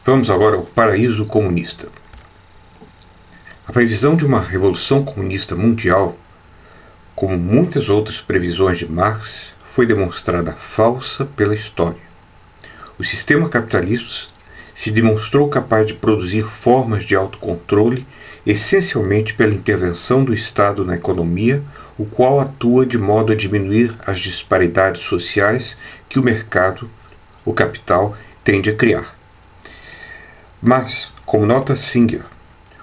Vamos agora ao paraíso comunista. A previsão de uma revolução comunista mundial, como muitas outras previsões de Marx, foi demonstrada falsa pela história. O sistema capitalista se demonstrou capaz de produzir formas de autocontrole essencialmente pela intervenção do Estado na economia, o qual atua de modo a diminuir as disparidades sociais que o mercado, o capital, tende a criar. Mas, como nota Singer,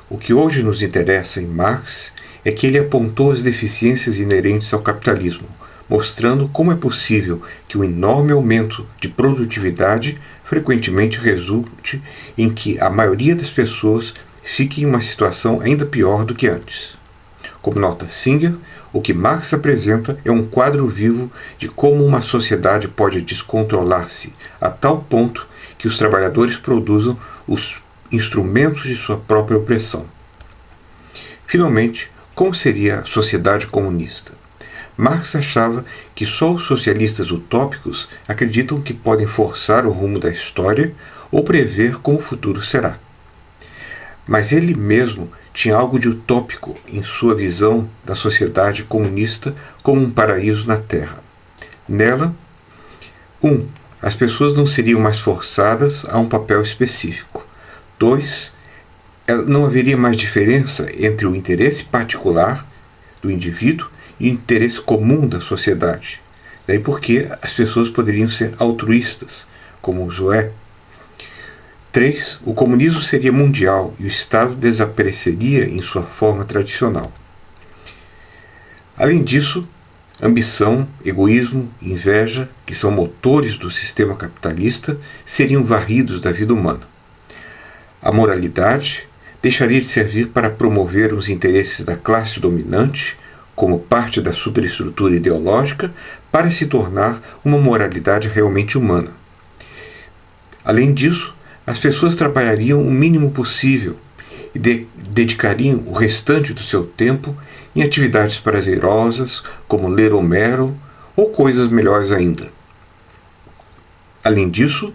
o que hoje nos interessa em Marx é que ele apontou as deficiências inerentes ao capitalismo, mostrando como é possível que o enorme aumento de produtividade frequentemente resulte em que a maioria das pessoas fique em uma situação ainda pior do que antes. Como nota Singer, o que Marx apresenta é um quadro vivo de como uma sociedade pode descontrolar-se a tal ponto que os trabalhadores produzam os instrumentos de sua própria opressão. Finalmente, como seria a sociedade comunista? Marx achava que só os socialistas utópicos acreditam que podem forçar o rumo da história ou prever como o futuro será. Mas ele mesmo tinha algo de utópico em sua visão da sociedade comunista como um paraíso na Terra. Nela, 1. As pessoas não seriam mais forçadas a um papel específico. 2. Não haveria mais diferença entre o interesse particular do indivíduo e o interesse comum da sociedade. Daí porque as pessoas poderiam ser altruístas, como Zoé. 3. O comunismo seria mundial e o Estado desapareceria em sua forma tradicional. Além disso, ambição, egoísmo, inveja, que são motores do sistema capitalista, seriam varridos da vida humana. A moralidade deixaria de servir para promover os interesses da classe dominante, como parte da superestrutura ideológica, para se tornar uma moralidade realmente humana. Além disso, as pessoas trabalhariam o mínimo possível e dedicariam o restante do seu tempo em atividades prazerosas, como ler Homero ou coisas melhores ainda. Além disso,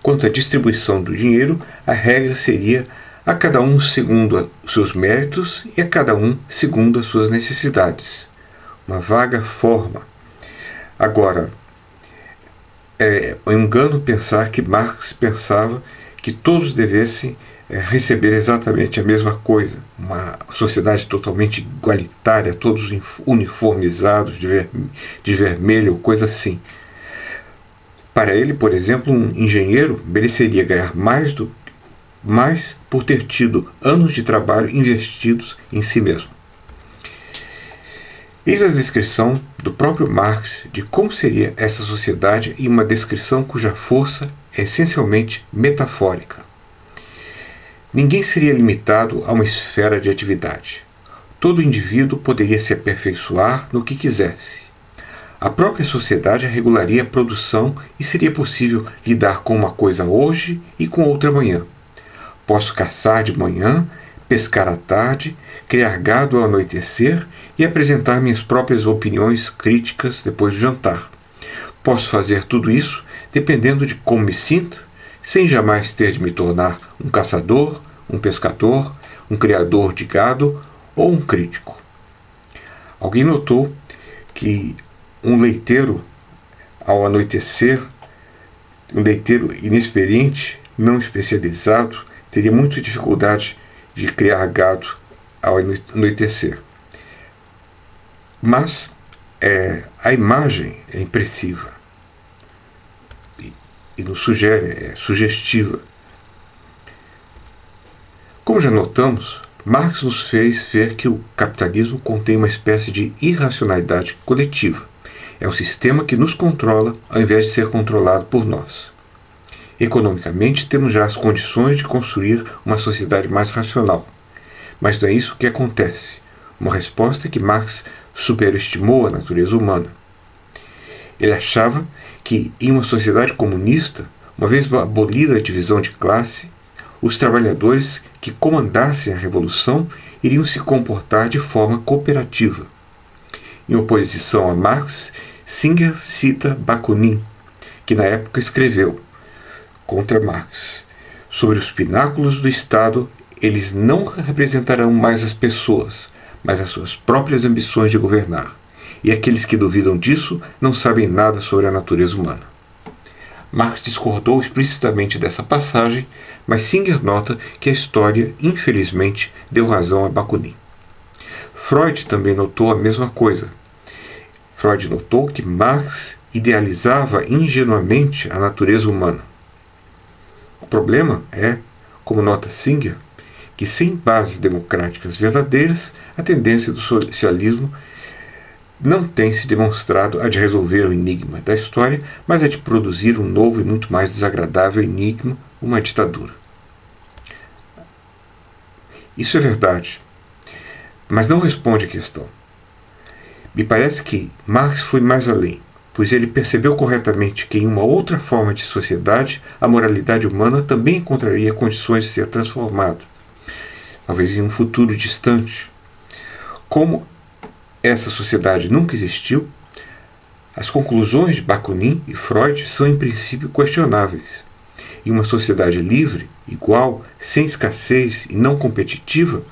quanto à distribuição do dinheiro, a regra seria a cada um segundo os seus méritos e a cada um segundo as suas necessidades. Uma vaga forma. Agora, é um engano pensar que Marx pensava que todos devessem receber exatamente a mesma coisa. Uma sociedade totalmente igualitária, todos uniformizados de vermelho ou coisa assim. Para ele, por exemplo, um engenheiro mereceria ganhar mais por ter tido anos de trabalho investidos em si mesmo. Eis a descrição do próprio Marx de como seria essa sociedade em uma descrição cuja força é essencialmente metafórica. Ninguém seria limitado a uma esfera de atividade. Todo indivíduo poderia se aperfeiçoar no que quisesse. A própria sociedade regularia a produção e seria possível lidar com uma coisa hoje e com outra amanhã. Posso caçar de manhã, pescar à tarde, criar gado ao anoitecer e apresentar minhas próprias opiniões críticas depois do jantar. Posso fazer tudo isso dependendo de como me sinto, sem jamais ter de me tornar um caçador, um pescador, um criador de gado ou um crítico. Alguém notou que um leiteiro, ao anoitecer, um leiteiro inexperiente, não especializado, teria muita dificuldade de criar gado ao anoitecer. Mas a imagem é impressiva e nos sugere, é sugestiva. Como já notamos, Marx nos fez ver que o capitalismo contém uma espécie de irracionalidade coletiva. É um sistema que nos controla ao invés de ser controlado por nós. Economicamente, temos já as condições de construir uma sociedade mais racional. Mas não é isso que acontece. Uma resposta que Marx superestimou a natureza humana. Ele achava que, em uma sociedade comunista, uma vez abolida a divisão de classe, os trabalhadores que comandassem a revolução iriam se comportar de forma cooperativa. Em oposição a Marx, Singer cita Bakunin, que na época escreveu contra Marx: Sobre os pináculos do Estado, eles não representarão mais as pessoas, mas as suas próprias ambições de governar. E aqueles que duvidam disso não sabem nada sobre a natureza humana. Marx discordou explicitamente dessa passagem, mas Singer nota que a história, infelizmente, deu razão a Bakunin. Freud também notou a mesma coisa. Freud notou que Marx idealizava ingenuamente a natureza humana. O problema é, como nota Singer, que sem bases democráticas verdadeiras, a tendência do socialismo não tem se demonstrado a de resolver o enigma da história, mas a de produzir um novo e muito mais desagradável enigma, uma ditadura. Isso é verdade, mas não responde à questão. Me parece que Marx foi mais além, pois ele percebeu corretamente que em uma outra forma de sociedade, a moralidade humana também encontraria condições de ser transformada, talvez em um futuro distante. Como essa sociedade nunca existiu, as conclusões de Bakunin e Freud são em princípio questionáveis. Em uma sociedade livre, igual, sem escassez e não competitiva,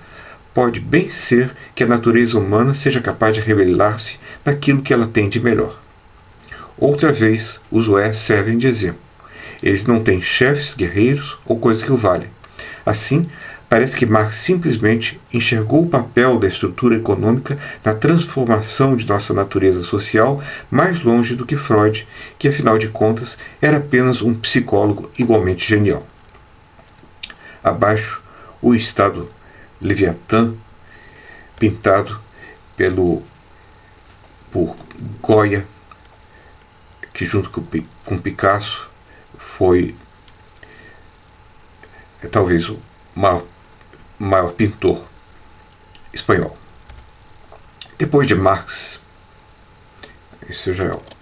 pode bem ser que a natureza humana seja capaz de revelar-se naquilo que ela tem de melhor. Outra vez, os Ués servem de exemplo. Eles não têm chefes, guerreiros ou coisa que o valha. Assim, parece que Marx simplesmente enxergou o papel da estrutura econômica na transformação de nossa natureza social mais longe do que Freud, que afinal de contas era apenas um psicólogo igualmente genial. Abaixo, o Estado Leviatã, pintado por Goya, que junto com Picasso foi talvez o maior pintor espanhol. Depois de Marx, esse já é outro